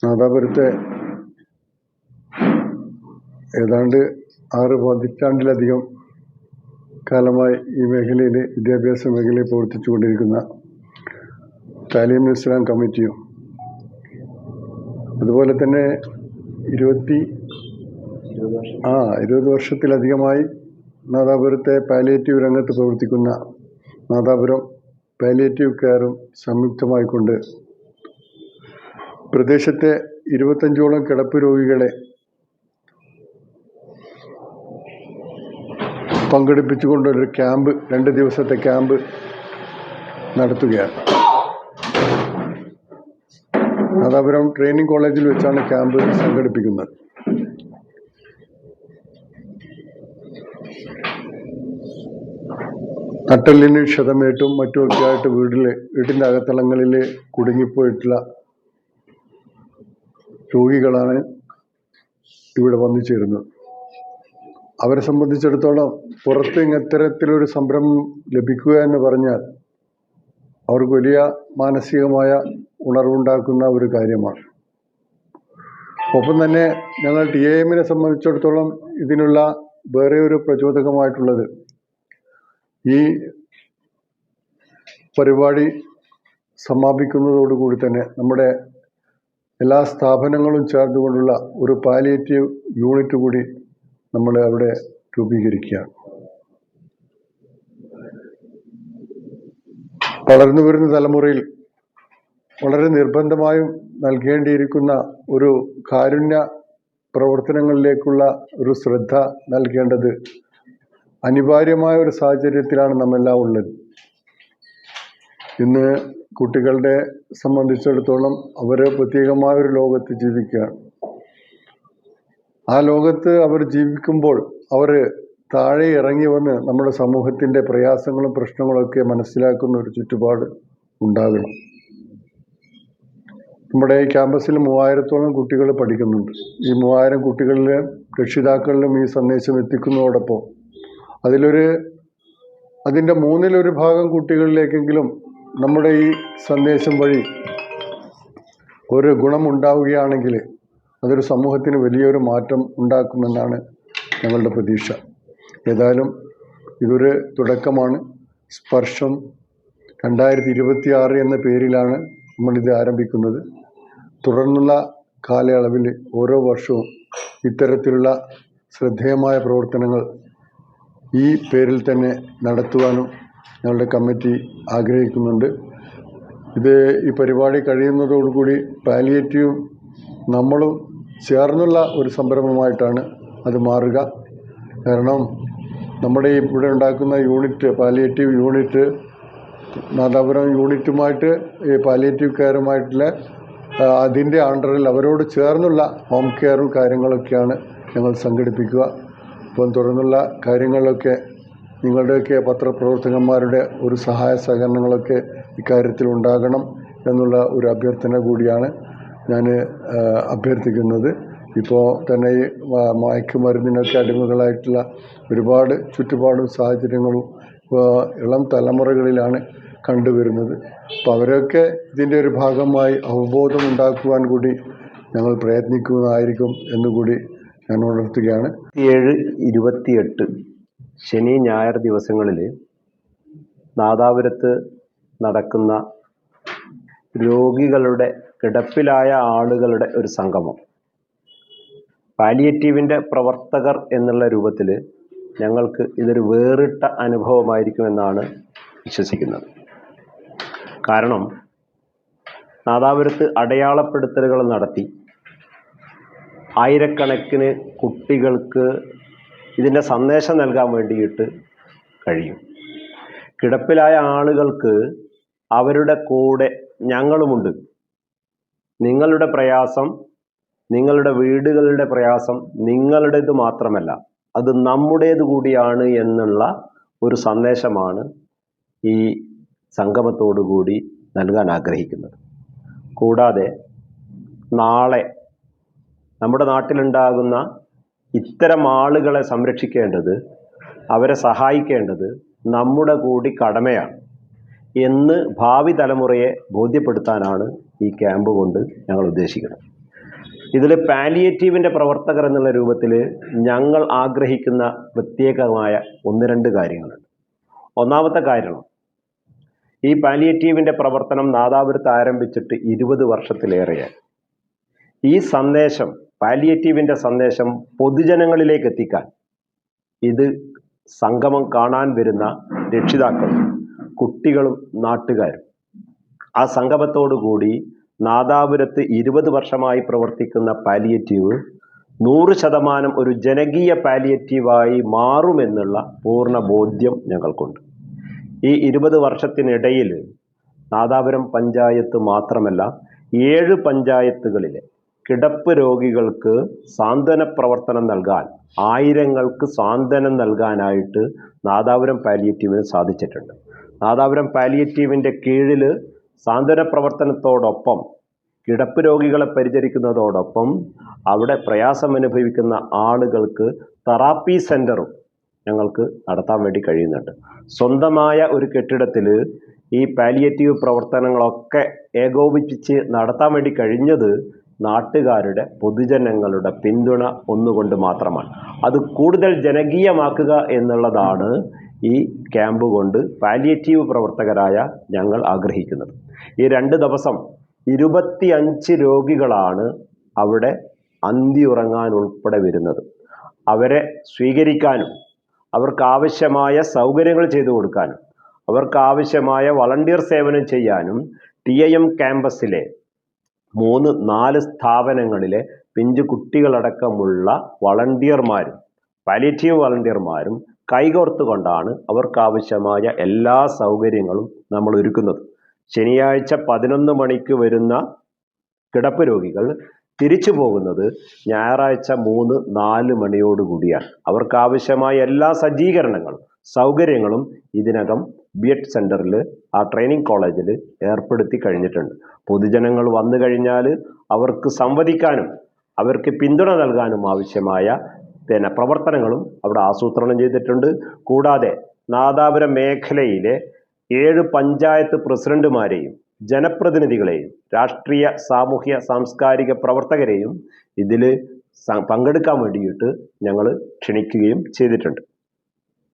നാദാപുരത്തെ ഏതാണ്ട് 6 പതിറ്റാണ്ടിലധികം കാലമായി ഈ മേഖലയിൽ വിദ്യാഭ്യാസ മേഖലയിൽ പ്രവർത്തിച്ചുകൊണ്ടിരിക്കുന്ന താലീം ഇസ്ലാം കമ്മിറ്റിയും അതുപോലെ തന്നെ 20 വർഷത്തിലധികമായി നാദാപുരത്തെ പാലിയേറ്റീവ് രംഗത്ത് പ്രവർത്തിക്കുന്ന നാദാപുരം പാലിയേറ്റീവ് കെയറും സംയുക്തമായിക്കൊണ്ട് പ്രദേശത്തെ 25ഓളം കിടപ്പ് രോഗികളെ പങ്കെടുപ്പിച്ചുകൊണ്ടൊരു ക്യാമ്പ്, 2 ദിവസത്തെ ക്യാമ്പ് നടത്തുകയാണ്. നാദാപുരം ട്രെയിനിങ് കോളേജിൽ വെച്ചാണ് ക്യാമ്പ് സംഘടിപ്പിക്കുന്നത്. നട്ടെല്ലിന് ക്ഷതമേറ്റും മറ്റുമൊക്കെ ആയിട്ട് വീടിൻ്റെ അകത്തളങ്ങളിൽ കുടുങ്ങിപ്പോയിട്ടുള്ള രോഗികളാണ് ഇവിടെ വന്നു ചേരുന്നത്. അവരെ സംബന്ധിച്ചിടത്തോളം പുറത്ത് ഇത്തരത്തിലൊരു സംരംഭം ലഭിക്കുക എന്ന് പറഞ്ഞാൽ അവർക്ക് വലിയ മാനസികമായ ഉണർവുണ്ടാക്കുന്ന ഒരു കാര്യമാണ്. ഒപ്പം തന്നെ ഞങ്ങൾ TAM സംബന്ധിച്ചിടത്തോളം ഇതിനുള്ള വേറെ ഒരു പ്രചോദകമായിട്ടുള്ളത്, ഈ പരിപാടി സമാപിക്കുന്നതോടുകൂടി തന്നെ നമ്മുടെ എല്ലാ സ്ഥാപനങ്ങളും ചേർന്നുകൊണ്ടുള്ള ഒരു പാലിയേറ്റീവ് യൂണിറ്റ് കൂടി നമ്മൾ അവിടെ രൂപീകരിക്കുകയാണ്. വളർന്നു വരുന്ന തലമുറയിൽ വളരെ നിർബന്ധമായും നൽകേണ്ടിയിരിക്കുന്ന ഒരു കാരുണ്യ പ്രവർത്തനങ്ങളിലേക്കുള്ള ഒരു ശ്രദ്ധ നൽകേണ്ടത് അനിവാര്യമായ ഒരു സാഹചര്യത്തിലാണ് നമ്മെല്ലാം ഉള്ളത്. ഇന്ന് കുട്ടികളുടെ സംബന്ധിച്ചിടത്തോളം അവർ പ്രത്യേകമായൊരു ലോകത്ത് ജീവിക്കുകയാണ്. ആ ലോകത്ത് അവർ ജീവിക്കുമ്പോൾ അവർ താഴെ ഇറങ്ങി വന്ന് നമ്മുടെ സമൂഹത്തിൻ്റെ പ്രയാസങ്ങളും പ്രശ്നങ്ങളൊക്കെ മനസ്സിലാക്കുന്ന ഒരു ചുറ്റുപാട് ഉണ്ടാകണം. നമ്മുടെ ഈ ക്യാമ്പസിൽ 3000ഓളം കുട്ടികൾ പഠിക്കുന്നുണ്ട്. ഈ 3000 കുട്ടികളിലെ രക്ഷിതാക്കളിലും ഈ സന്ദേശം എത്തിക്കുന്നതോടൊപ്പം അതിൻ്റെ 1/3 ഭാഗം കുട്ടികളിലേക്കെങ്കിലും നമ്മുടെ ഈ സന്ദേശം വഴി ഒരു ഗുണമുണ്ടാവുകയാണെങ്കിൽ അതൊരു സമൂഹത്തിന് വലിയൊരു മാറ്റം ഉണ്ടാക്കുമെന്നാണ് ഞങ്ങളുടെ പ്രതീക്ഷ. ഏതായാലും ഇതൊരു തുടക്കമാണ്. സ്പർശം 2026 എന്ന പേരിലാണ് നമ്മളിത് ആരംഭിക്കുന്നത്. തുടർന്നുള്ള കാലയളവിൽ ഓരോ വർഷവും ഇത്തരത്തിലുള്ള ശ്രദ്ധേയമായ പ്രവർത്തനങ്ങൾ ഈ പേരിൽ തന്നെ നടത്തുവാനും ഞങ്ങളുടെ കമ്മിറ്റി ആഗ്രഹിക്കുന്നുണ്ട്. ഈ പരിപാടി കഴിയുന്നതോടുകൂടി പാലിയേറ്റീവും നമ്മളും ചേർന്നുള്ള ഒരു സംരംഭമായിട്ടാണ് അത് മാറുക. കാരണം നമ്മുടെ ഇവിടെ ഉണ്ടാക്കുന്ന യൂണിറ്റ്, പാലിയേറ്റീവ് യൂണിറ്റ്, നാദാപുരം യൂണിറ്റുമായിട്ട് ഈ പാലിയേറ്റീവ് കെയറുമായിട്ടുള്ള അതിൻ്റെ അണ്ടറിൽ അവരോട് ചേർന്നുള്ള ഹോം കെയറും കാര്യങ്ങളൊക്കെയാണ് ഞങ്ങൾ സംഘടിപ്പിക്കുക. അപ്പം തുടർന്നുള്ള കാര്യങ്ങളിലൊക്കെ നിങ്ങളുടെയൊക്കെ പത്രപ്രവർത്തകന്മാരുടെ ഒരു സഹായ സഹകരണങ്ങളൊക്കെ ഇക്കാര്യത്തിൽ ഉണ്ടാകണം എന്നുള്ള ഒരു അഭ്യർത്ഥന കൂടിയാണ് ഞാൻ അഭ്യർത്ഥിക്കുന്നത്. ഇപ്പോൾ തന്നെ ഈ മയക്കുമരുന്നിനൊക്കെ അടിമകളായിട്ടുള്ള ഒരുപാട് ചുറ്റുപാടും സാഹചര്യങ്ങളും ഇളം തലമുറകളിലാണ് കണ്ടുവരുന്നത്. അപ്പോൾ അവരൊക്കെ ഇതിൻ്റെ ഒരു ഭാഗമായി അവബോധം ഉണ്ടാക്കുവാൻ കൂടി ഞങ്ങൾ പ്രയത്നിക്കുന്നതായിരിക്കും എന്നുകൂടി ഞാൻ ഉണർത്തുകയാണ്. 27-28 ശനി ഞായർ ദിവസങ്ങളിൽ നാദാപുരത്ത് നടക്കുന്ന രോഗികളുടെ, കിടപ്പിലായ ആളുകളുടെ ഒരു സംഗമം, പാലിയേറ്റീവിൻ്റെ പ്രവർത്തകർ എന്നുള്ള രൂപത്തിൽ ഞങ്ങൾക്ക് ഇതൊരു വേറിട്ട അനുഭവമായിരിക്കുമെന്നാണ് വിശ്വസിക്കുന്നത്. കാരണം നാദാപുരത്ത് അടയാളപ്പെടുത്തലുകൾ നടത്തി ആയിരക്കണക്കിന് കുട്ടികൾക്ക് ഇതിൻ്റെ സന്ദേശം നൽകാൻ വേണ്ടിയിട്ട് കഴിയും. കിടപ്പിലായ ആളുകൾക്ക് അവരുടെ കൂടെ ഞങ്ങളുമുണ്ട്. നിങ്ങളുടെ പ്രയാസം, നിങ്ങളുടെ വീടുകളുടെ പ്രയാസം നിങ്ങളുടേത് മാത്രമല്ല, അത് നമ്മുടേത് കൂടിയാണ് എന്നുള്ള ഒരു സന്ദേശമാണ് ഈ സംഗമത്തോടു കൂടി നൽകാൻ ആഗ്രഹിക്കുന്നത്. കൂടാതെ നാളെ നമ്മുടെ നാട്ടിലുണ്ടാകുന്ന ഇത്തരം ആളുകളെ സംരക്ഷിക്കേണ്ടത്, അവരെ സഹായിക്കേണ്ടത് നമ്മുടെ കൂടി കടമയാണ് എന്ന് ഭാവി തലമുറയെ ബോധ്യപ്പെടുത്താനാണ് ഈ ക്യാമ്പ് കൊണ്ട് ഞങ്ങൾ ഉദ്ദേശിക്കുന്നത്. ഇതിൽ പാലിയേറ്റീവിൻ്റെ പ്രവർത്തകർ എന്നുള്ള രൂപത്തിൽ ഞങ്ങൾ ആഗ്രഹിക്കുന്ന പ്രത്യേകമായ 1-2 കാര്യങ്ങളുണ്ട്. ഒന്നാമത്തെ കാര്യം, ഈ പാലിയേറ്റീവിൻ്റെ പ്രവർത്തനം നാദാപുരത്ത് ആരംഭിച്ചിട്ട് 20 വർഷത്തിലേറെയായി. ഈ സന്ദേശം, പാലിയേറ്റീവിൻ്റെ സന്ദേശം പൊതുജനങ്ങളിലേക്ക് എത്തിക്കാൻ ഇത് സംഗമം കാണാൻ വരുന്ന രക്ഷിതാക്കളും കുട്ടികളും നാട്ടുകാരും ആ സംഗമത്തോടുകൂടി നാദാപുരത്ത് 20 വർഷമായി പ്രവർത്തിക്കുന്ന പാലിയേറ്റീവ് 100% ഒരു ജനകീയ പാലിയേറ്റീവായി മാറുമെന്നുള്ള പൂർണ്ണ ബോധ്യം ഞങ്ങൾക്കുണ്ട്. ഈ 20 വർഷത്തിനിടയിൽ നാദാപുരം പഞ്ചായത്ത് മാത്രമല്ല 7 പഞ്ചായത്തുകളിലെ കിടപ്പ് രോഗികൾക്ക് സാന്ത്വന പ്രവർത്തനം നൽകാൻ, ആയിരങ്ങൾക്ക് സാന്ത്വനം നൽകാനായിട്ട് നാദാപുരം പാലിയേറ്റീവിന് സാധിച്ചിട്ടുണ്ട്. നാദാപുരം പാലിയേറ്റീവിൻ്റെ കീഴിൽ സാന്ത്വന പ്രവർത്തനത്തോടൊപ്പം കിടപ്പ് രോഗികളെ പരിചരിക്കുന്നതോടൊപ്പം അവിടെ പ്രയാസമനുഭവിക്കുന്ന ആളുകൾക്ക് തെറാപ്പി സെൻ്ററും ഞങ്ങൾക്ക് നടത്താൻ വേണ്ടി കഴിയുന്നുണ്ട്. സ്വന്തമായ ഒരു കെട്ടിടത്തിൽ ഈ പാലിയേറ്റീവ് പ്രവർത്തനങ്ങളൊക്കെ ഏകോപിപ്പിച്ച് നടത്താൻ വേണ്ടി കഴിഞ്ഞത് നാട്ടുകാരുടെ, പൊതുജനങ്ങളുടെ പിന്തുണ ഒന്നുകൊണ്ട് മാത്രമാണ്. അത് കൂടുതൽ ജനകീയമാക്കുക എന്നുള്ളതാണ് ഈ ക്യാമ്പ് കൊണ്ട് പാലിയേറ്റീവ് പ്രവർത്തകരായ ഞങ്ങൾ ആഗ്രഹിക്കുന്നത്. ഈ 2 ദിവസം 25 രോഗികളാണ് അവിടെ അന്തിയുറങ്ങാൻ ഉൾപ്പെടെ വരുന്നത്. അവരെ സ്വീകരിക്കാനും അവർക്കാവശ്യമായ സൗകര്യങ്ങൾ ചെയ്തു കൊടുക്കാനും അവർക്കാവശ്യമായ വളണ്ടിയർ സേവനം ചെയ്യാനും TIM ക്യാമ്പസിലെ 3-4 സ്ഥാപനങ്ങളിലെ പിഞ്ചു കുട്ടികളടക്കമുള്ള വളണ്ടിയർമാരും പാലിയേറ്റീവ് വളണ്ടിയർമാരും കൈകോർത്തുകൊണ്ടാണ് അവർക്കാവശ്യമായ എല്ലാ സൗകര്യങ്ങളും നമ്മൾ ഒരുക്കുന്നത്. ശനിയാഴ്ച 11 മണിക്ക് വരുന്ന കിടപ്പ് രോഗികൾ തിരിച്ചു പോകുന്നത് ഞായറാഴ്ച 3-4 മണിയോടുകൂടിയാണ്. അവർക്കാവശ്യമായ എല്ലാ സജ്ജീകരണങ്ങളും സൗകര്യങ്ങളും ഇതിനകം BED സെൻറ്ററിൽ, ആ ട്രെയിനിങ് കോളേജിൽ ഏർപ്പെടുത്തി കഴിഞ്ഞിട്ടുണ്ട്. പൊതുജനങ്ങൾ വന്നു കഴിഞ്ഞാൽ അവർക്ക് സംവദിക്കാനും അവർക്ക് പിന്തുണ നൽകാനും ആവശ്യമായ പ്രവർത്തനങ്ങളും അവിടെ ആസൂത്രണം ചെയ്തിട്ടുണ്ട്. കൂടാതെ നാദാപുരം മേഖലയിലെ 7 പഞ്ചായത്ത് പ്രസിഡന്റുമാരെയും ജനപ്രതിനിധികളെയും രാഷ്ട്രീയ, സാമൂഹ്യ, സാംസ്കാരിക പ്രവർത്തകരെയും ഇതിൽ പങ്കെടുക്കാൻ വേണ്ടിയിട്ട് ഞങ്ങൾ ക്ഷണിക്കുകയും ചെയ്തിട്ടുണ്ട്.